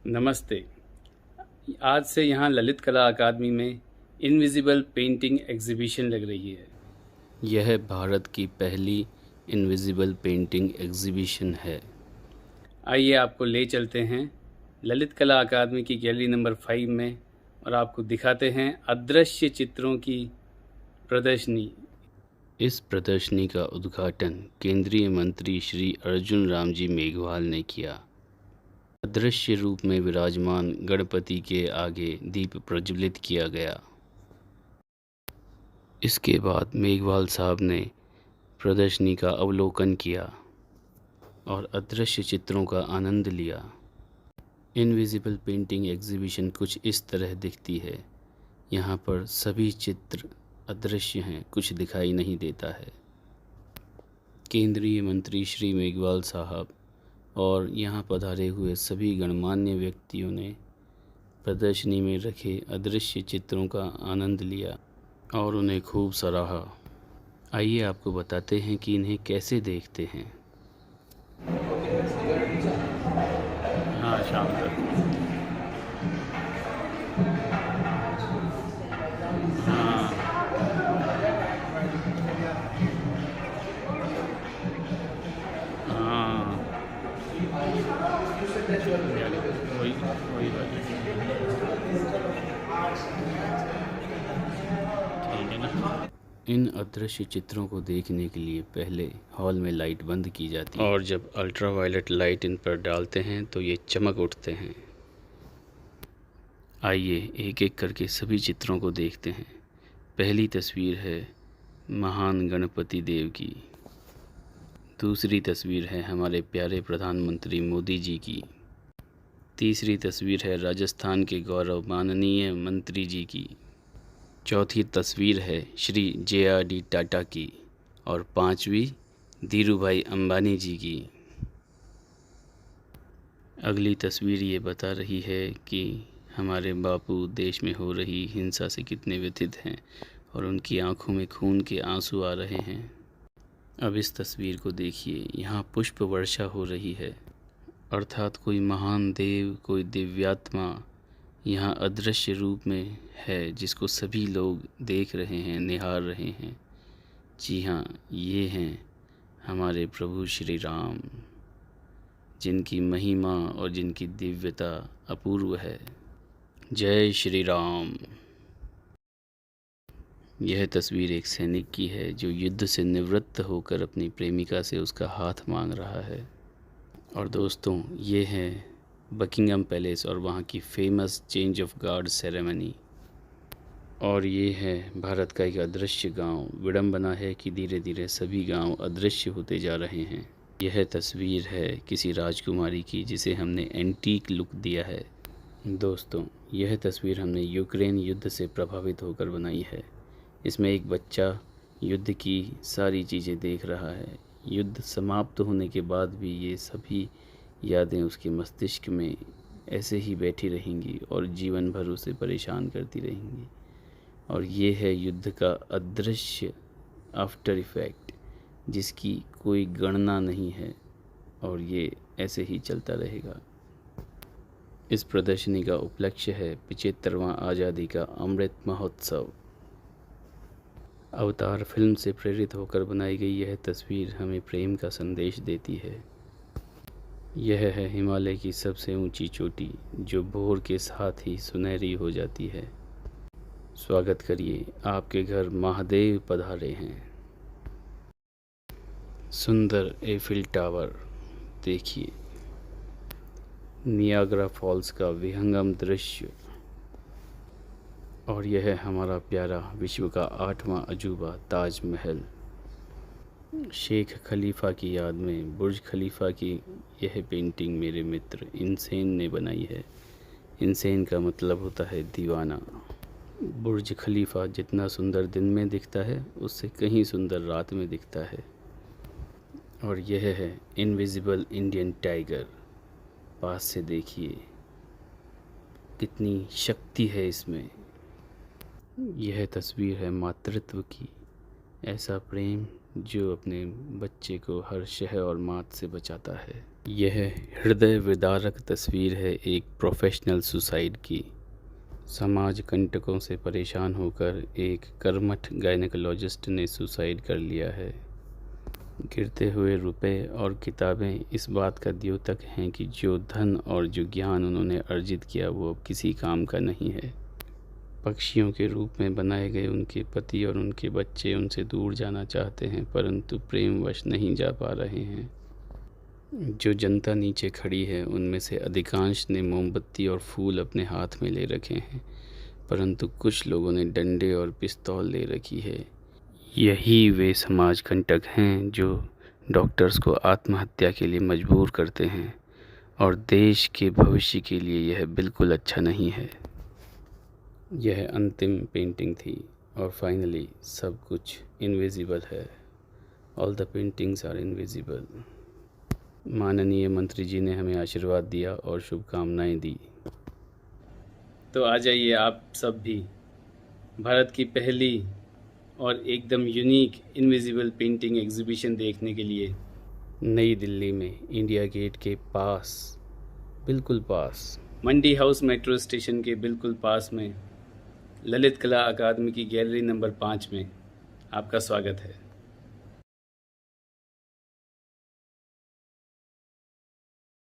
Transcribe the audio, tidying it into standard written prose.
नमस्ते। आज से यहाँ ललित कला अकादमी में इनविजिबल पेंटिंग एग्जीबिशन लग रही है। यह भारत की पहली इनविजिबल पेंटिंग एग्जीबिशन है। आइए आपको ले चलते हैं ललित कला अकादमी की गैलरी नंबर 5 में और आपको दिखाते हैं अदृश्य चित्रों की प्रदर्शनी। इस प्रदर्शनी का उद्घाटन केंद्रीय मंत्री श्री अर्जुन राम जी मेघवाल ने किया। अदृश्य रूप में विराजमान गणपति के आगे दीप प्रज्वलित किया गया। इसके बाद मेघवाल साहब ने प्रदर्शनी का अवलोकन किया और अदृश्य चित्रों का आनंद लिया। इनविजिबल पेंटिंग एग्जीबिशन कुछ इस तरह दिखती है। यहाँ पर सभी चित्र अदृश्य हैं, कुछ दिखाई नहीं देता है। केंद्रीय मंत्री श्री मेघवाल साहब और यहाँ पधारे हुए सभी गणमान्य व्यक्तियों ने प्रदर्शनी में रखे अदृश्य चित्रों का आनंद लिया और उन्हें खूब सराहा। आइए आपको बताते हैं कि इन्हें कैसे देखते हैं। हाँ, शाम तक। हाँ, हाँ, वही वही बात है। ठीक है ना। इन अदृश्य चित्रों को देखने के लिए पहले हॉल में लाइट बंद की जाती है और जब अल्ट्रावायलेट लाइट इन पर डालते हैं तो ये चमक उठते हैं। आइए एक एक करके सभी चित्रों को देखते हैं। पहली तस्वीर है महान गणपति देव की। दूसरी तस्वीर है हमारे प्यारे प्रधानमंत्री मोदी जी की। तीसरी तस्वीर है राजस्थान के गौरव माननीय मंत्री जी की। चौथी तस्वीर है श्री JRD टाटा की और पांचवी धीरूभाई अंबानी जी की। अगली तस्वीर ये बता रही है कि हमारे बापू देश में हो रही हिंसा से कितने व्यथित हैं और उनकी आंखों में खून के आंसू आ रहे हैं। अब इस तस्वीर को देखिए, यहाँ पुष्प वर्षा हो रही है, अर्थात कोई महान देव, कोई दिव्यात्मा यहाँ अदृश्य रूप में है जिसको सभी लोग देख रहे हैं, निहार रहे हैं। जी हाँ, ये हैं हमारे प्रभु श्री राम, जिनकी महिमा और जिनकी दिव्यता अपूर्व है। जय श्री राम। यह तस्वीर एक सैनिक की है जो युद्ध से निवृत्त होकर अपनी प्रेमिका से उसका हाथ मांग रहा है। और दोस्तों, ये है बकिंगम पैलेस और वहाँ की famous change of guard ceremony. और ये है भारत का एक अदृश्य गांव। विडंबना है कि धीरे धीरे सभी गांव अदृश्य होते जा रहे हैं। यह तस्वीर है किसी राजकुमारी की जिसे हमने एंटीक लुक दिया है। दोस्तों, यह तस्वीर हमने यूक्रेन युद्ध से प्रभावित होकर बनाई है। इसमें एक बच्चा युद्ध की सारी चीज़ें देख रहा है। युद्ध समाप्त होने के बाद भी ये सभी यादें उसके मस्तिष्क में ऐसे ही बैठी रहेंगी और जीवन भर उसे परेशान करती रहेंगी। और ये है युद्ध का अदृश्य आफ्टर इफ़ेक्ट, जिसकी कोई गणना नहीं है और ये ऐसे ही चलता रहेगा। इस प्रदर्शनी का उपलक्ष्य है 75वां आज़ादी का अमृत महोत्सव। अवतार फिल्म से प्रेरित होकर बनाई गई यह तस्वीर हमें प्रेम का संदेश देती है। यह है हिमालय की सबसे ऊंची चोटी जो भोर के साथ ही सुनहरी हो जाती है। स्वागत करिए, आपके घर महादेव पधारे हैं। सुंदर एफिल टावर देखिए, नियाग्रा फॉल्स का विहंगम दृश्य। और यह है हमारा प्यारा विश्व का 8वां अजूबा ताजमहल। शेख खलीफा की याद में बुर्ज खलीफा की यह पेंटिंग मेरे मित्र इनसेन ने बनाई है। इनसेन का मतलब होता है दीवाना। बुर्ज खलीफा जितना सुंदर दिन में दिखता है उससे कहीं सुंदर रात में दिखता है। और यह है इनविजिबल इंडियन टाइगर। पास से देखिए कितनी शक्ति है इसमें। यह तस्वीर है मातृत्व की। ऐसा प्रेम जो अपने बच्चे को हर शह और मात से बचाता है। यह हृदय विदारक तस्वीर है एक प्रोफेशनल सुसाइड की। समाज कंटकों से परेशान होकर एक कर्मठ गायनेकोलॉजिस्ट ने सुसाइड कर लिया है। गिरते हुए रुपए और किताबें इस बात का द्योतक हैं कि जो धन और जो ज्ञान उन्होंने अर्जित किया वो अब किसी काम का नहीं है। पक्षियों के रूप में बनाए गए उनके पति और उनके बच्चे उनसे दूर जाना चाहते हैं, परंतु प्रेमवश नहीं जा पा रहे हैं। जो जनता नीचे खड़ी है उनमें से अधिकांश ने मोमबत्ती और फूल अपने हाथ में ले रखे हैं, परंतु कुछ लोगों ने डंडे और पिस्तौल ले रखी है। यही वे समाज कंटक हैं जो डॉक्टर्स को आत्महत्या के लिए मजबूर करते हैं, और देश के भविष्य के लिए यह बिल्कुल अच्छा नहीं है। यह अंतिम पेंटिंग थी और फाइनली सब कुछ इनविजिबल है। All the paintings are invisible. माननीय मंत्री जी ने हमें आशीर्वाद दिया और शुभकामनाएं दी। तो आ जाइए आप सब भी भारत की पहली और एकदम यूनिक इनविजिबल पेंटिंग एग्जीबिशन देखने के लिए नई दिल्ली में इंडिया गेट के पास, बिल्कुल पास, मंडी हाउस मेट्रो स्टेशन के बिल्कुल पास में ललित कला अकादमी की गैलरी नंबर 5 में आपका स्वागत है।